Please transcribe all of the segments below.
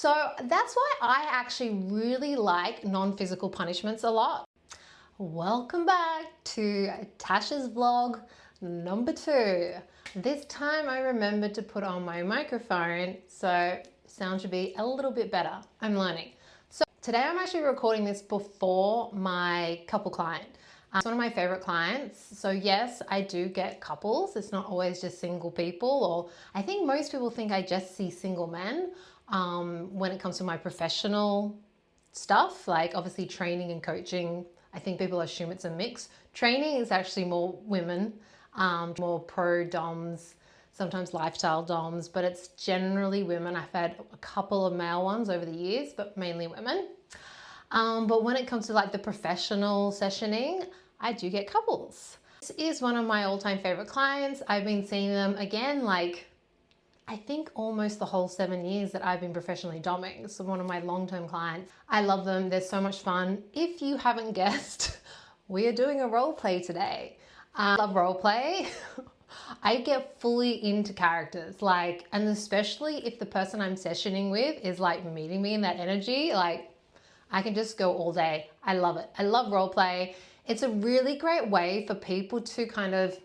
So that's why I actually really like non-physical punishments a lot. Welcome back to Tasha's vlog number 2. This time I remembered to put on my microphone, so sound should be a little bit better. I'm learning. So today I'm actually recording this before my couple client. It's one of my favorite clients. So yes, I do get couples. It's not always just single people, or I think most people think I just see single men when it comes to my professional stuff, like obviously training and coaching. I think people assume it's a mix. Training is actually more women, more pro doms, sometimes lifestyle doms, but it's generally women. I've had a couple of male ones over the years, but mainly women. But when it comes to like the professional sessioning, I do get couples. This is one of my all-time favorite clients. I've been seeing them again, like I think almost the whole 7 years that I've been professionally domming. So one of my long-term clients. I love them. They're so much fun. If you haven't guessed, we are doing a role play today. I love role play. I get fully into characters, like, and especially if the person I'm sessioning with is like meeting me in that energy, like I can just go all day. I love it. I love role play. It's a really great way for people to kind of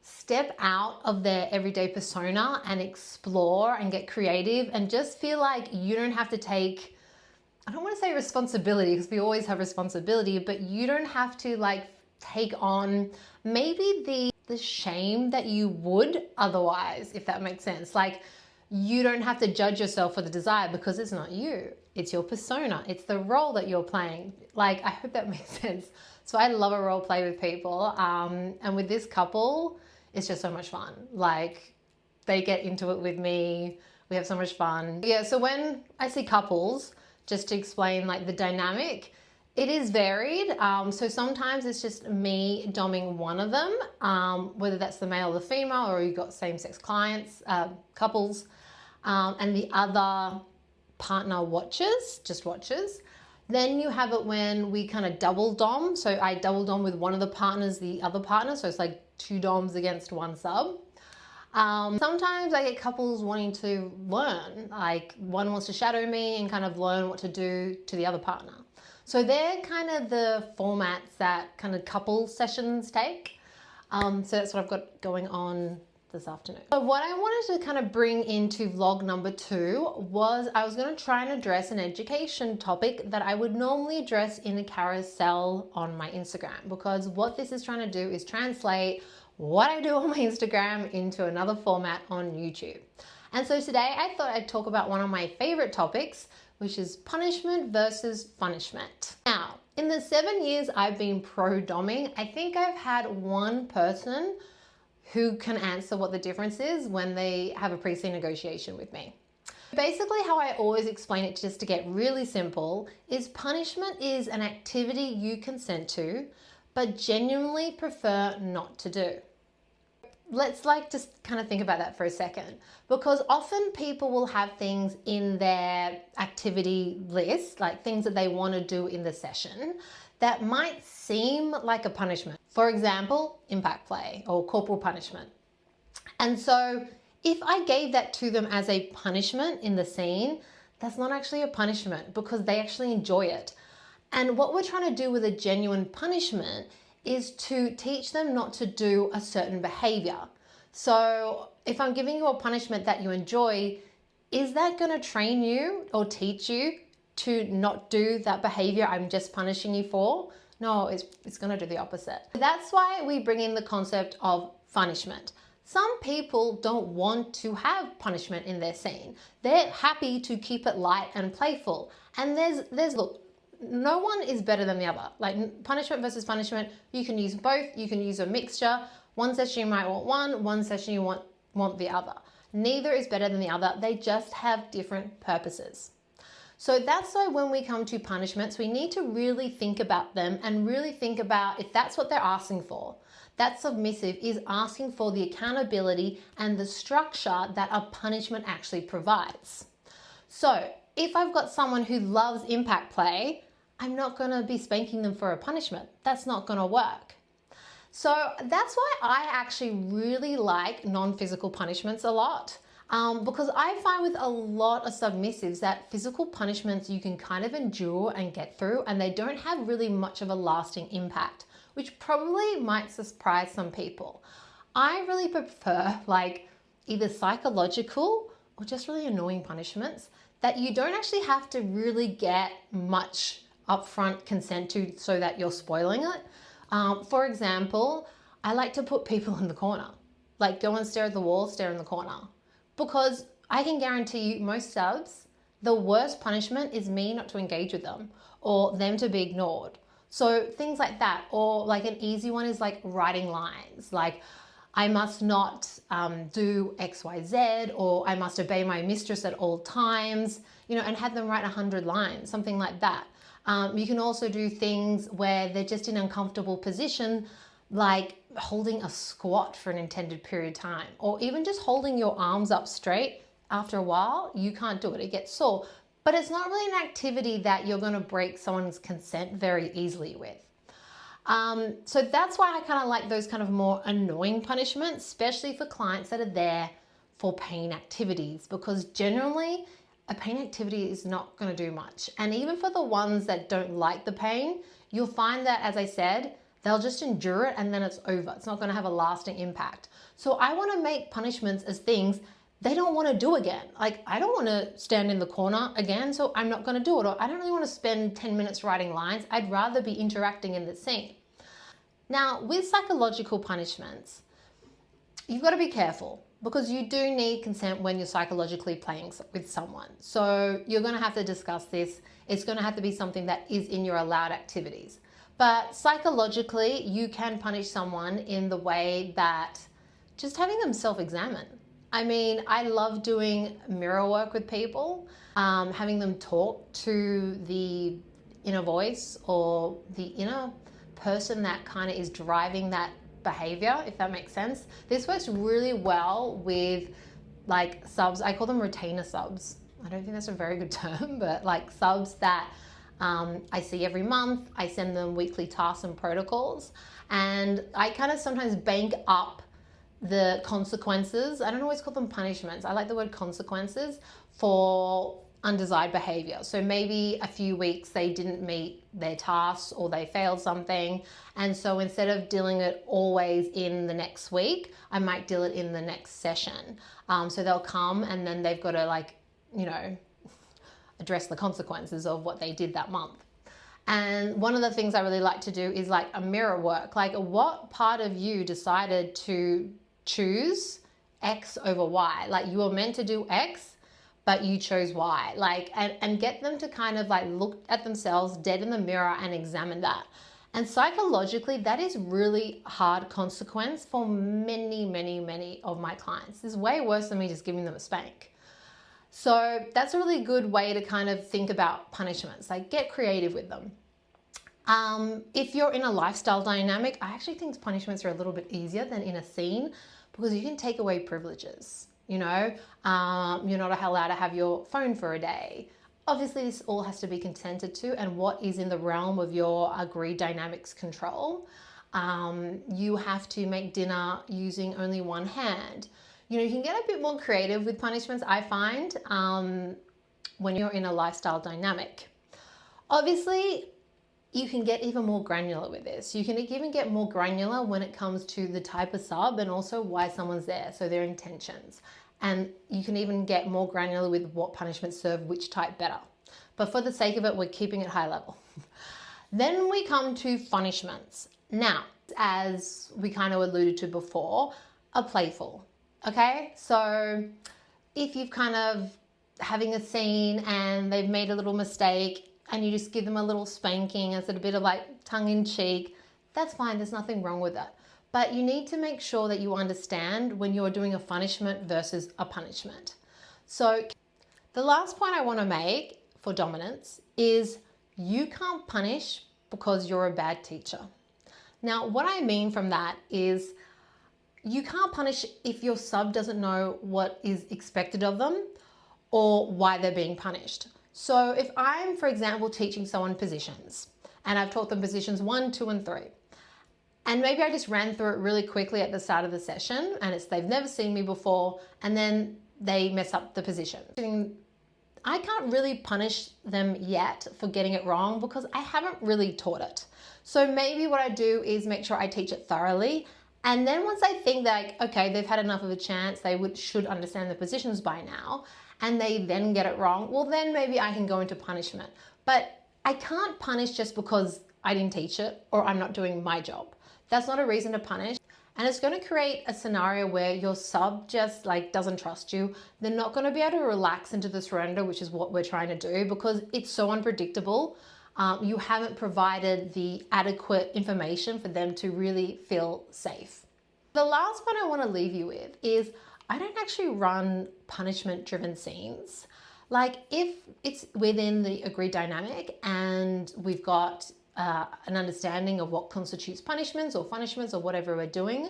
step out of their everyday persona and explore and get creative and just feel like you don't have to take, I don't want to say responsibility because we always have responsibility, but you don't have to like take on maybe the shame that you would otherwise, if that makes sense. Like you don't have to judge yourself for the desire because it's not you. It's your persona. It's the role that you're playing. Like, I hope that makes sense. So I love a role play with people. And with this couple, it's just so much fun. Like they get into it with me. We have so much fun. Yeah, so when I see couples, just to explain like the dynamic, it is varied. So sometimes it's just me domming one of them, whether that's the male or the female, or you've got same-sex clients, couples, and the other partner just watches. Then you have it when we kind of double dom. So I double dom with one of the partners, the other partner. So it's like 2 doms against 1 sub. Sometimes I get couples wanting to learn, like one wants to shadow me and kind of learn what to do to the other partner. So they're kind of the formats that kind of couple sessions take. So that's what I've got going on this afternoon. So what I wanted to kind of bring into vlog number 2 was I was going to try and address an education topic that I would normally address in a carousel on my Instagram, because what this is trying to do is translate what I do on my Instagram into another format on YouTube. And so today I thought I'd talk about one of my favorite topics, which is punishment versus funishment. Now, in the 7 years I've been pro domming, I think I've had one person who can answer what the difference is when they have a pre-scene negotiation with me. Basically, how I always explain it, just to get really simple, is punishment is an activity you consent to, but genuinely prefer not to do. Let's just kind of think about that for a second, because often people will have things in their activity list, like things that they want to do in the session that might seem like a punishment. For example, impact play or corporal punishment. And so if I gave that to them as a punishment in the scene, that's not actually a punishment because they actually enjoy it. And what we're trying to do with a genuine punishment is to teach them not to do a certain behavior. So if I'm giving you a punishment that you enjoy, is that going to train you or teach you to not do that behavior I'm just punishing you for? No, it's going to do the opposite. That's why we bring in the concept of punishment. Some people don't want to have punishment in their scene. They're happy to keep it light and playful. And look, no one is better than the other. Like punishment versus punishment, you can use both. You can use a mixture. One session you might want one session you want the other. Neither is better than the other. They just have different purposes. So that's why when we come to punishments, we need to really think about them and really think about if that's what they're asking for. That submissive is asking for the accountability and the structure that a punishment actually provides. So if I've got someone who loves impact play, I'm not going to be spanking them for a punishment. That's not going to work. So that's why I actually really like non-physical punishments a lot. Because I find with a lot of submissives that physical punishments you can kind of endure and get through, and they don't have really much of a lasting impact, which probably might surprise some people. I really prefer like either psychological or just really annoying punishments that you don't actually have to really get much upfront consent to so that you're spoiling it. For example, I like to put people in the corner, like go and stare at the wall, stare in the corner. Because I can guarantee you most subs, the worst punishment is me not to engage with them or them to be ignored. So things like that, or like an easy one is like writing lines, like I must not do X, Y, Z, or I must obey my mistress at all times, you know, and have them write 100 lines, something like that. You can also do things where they're just in an uncomfortable position, like holding a squat for an intended period of time, or even just holding your arms up straight. After a while, you can't do it, it gets sore. But it's not really an activity that you're gonna break someone's consent very easily with. So that's why I kind of like those kind of more annoying punishments, especially for clients that are there for pain activities, because generally a pain activity is not going to do much. And even for the ones that don't like the pain, you'll find that, as I said, they'll just endure it and then it's over. It's not going to have a lasting impact. So I want to make punishments as things they don't want to do again. Like, I don't want to stand in the corner again, so I'm not going to do it. Or I don't really want to spend 10 minutes writing lines. I'd rather be interacting in the scene. Now, with psychological punishments, you've got to be careful because you do need consent when you're psychologically playing with someone. So you're going to have to discuss this. It's going to have to be something that is in your allowed activities. But psychologically, you can punish someone in the way that just having them self-examine. I mean, I love doing mirror work with people, having them talk to the inner voice or the inner person that kind of is driving that behavior, if that makes sense. This works really well with like subs. I call them retainer subs. I don't think that's a very good term, but like subs that I see every month. I send them weekly tasks and protocols, and I kind of sometimes bank up the consequences. I don't always call them punishments. I like the word consequences for undesired behavior. So maybe a few weeks they didn't meet their tasks or they failed something. And so instead of dealing it always in the next week, I might deal it in the next session. So they'll come and then they've got to like, you know, address the consequences of what they did that month. And one of the things I really like to do is like a mirror work. Like, what part of you decided to choose X over Y? Like, you were meant to do X, but you chose Y. Like, and get them to kind of like look at themselves dead in the mirror and examine that. And psychologically, that is really hard consequence for many, many, many of my clients. This is way worse than me just giving them a spank. So that's a really good way to kind of think about punishments, like get creative with them. If you're in a lifestyle dynamic, I actually think punishments are a little bit easier than in a scene because you can take away privileges. You know, you're not allowed to have your phone for a day. Obviously, this all has to be consented to and what is in the realm of your agreed dynamics control. You have to make dinner using only one hand. You know, you can get a bit more creative with punishments, I find, when you're in a lifestyle dynamic. Obviously, you can get even more granular with this. You can even get more granular when it comes to the type of sub and also why someone's there, so their intentions. And you can even get more granular with what punishments serve which type better. But for the sake of it, we're keeping it high level. Then we come to punishments. Now, as we kind of alluded to before, are playful. Okay, so if you've kind of having a scene and they've made a little mistake and you just give them a little spanking as a bit of like tongue in cheek, that's fine, there's nothing wrong with it. But you need to make sure that you understand when you're doing a punishment versus a punishment. So the last point I want to make for dominance is you can't punish because you're a bad teacher. Now, what I mean from that is you can't punish if your sub doesn't know what is expected of them or why they're being punished. So if I'm, for example, teaching someone positions and I've taught them positions 1, 2, and 3, and maybe I just ran through it really quickly at the start of the session and they've never seen me before, and then they mess up the position. I can't really punish them yet for getting it wrong because I haven't really taught it. So maybe what I do is make sure I teach it thoroughly. And then once I think that, like, okay, they've had enough of a chance, they should understand the positions by now, and they then get it wrong, well, then maybe I can go into punishment. But I can't punish just because I didn't teach it or I'm not doing my job. That's not a reason to punish. And it's going to create a scenario where your sub just like doesn't trust you. They're not going to be able to relax into the surrender, which is what we're trying to do, because it's so unpredictable. You haven't provided the adequate information for them to really feel safe. The last one I want to leave you with is I don't actually run punishment-driven scenes. Like if it's within the agreed dynamic and we've got an understanding of what constitutes punishments or whatever we're doing,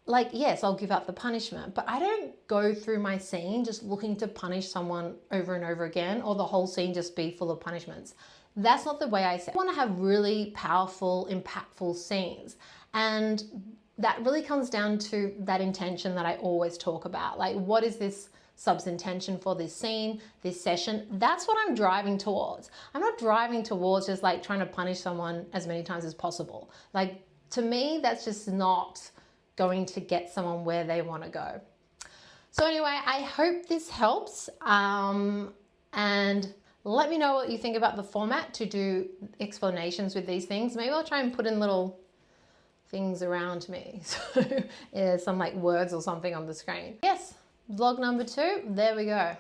like, yes, I'll give up the punishment, but I don't go through my scene just looking to punish someone over and over again, or the whole scene just be full of punishments. That's not the way I say it. I want to have really powerful, impactful scenes. And that really comes down to that intention that I always talk about. Like, what is this sub's intention for this scene, this session? That's what I'm driving towards. I'm not driving towards just like trying to punish someone as many times as possible. Like, to me, that's just not going to get someone where they want to go. So anyway, I hope this helps. And let me know what you think about the format to do explanations with these things. Maybe I'll try and put in little things around me. So yeah, some like words or something on the screen. Yes, vlog number 2, there we go.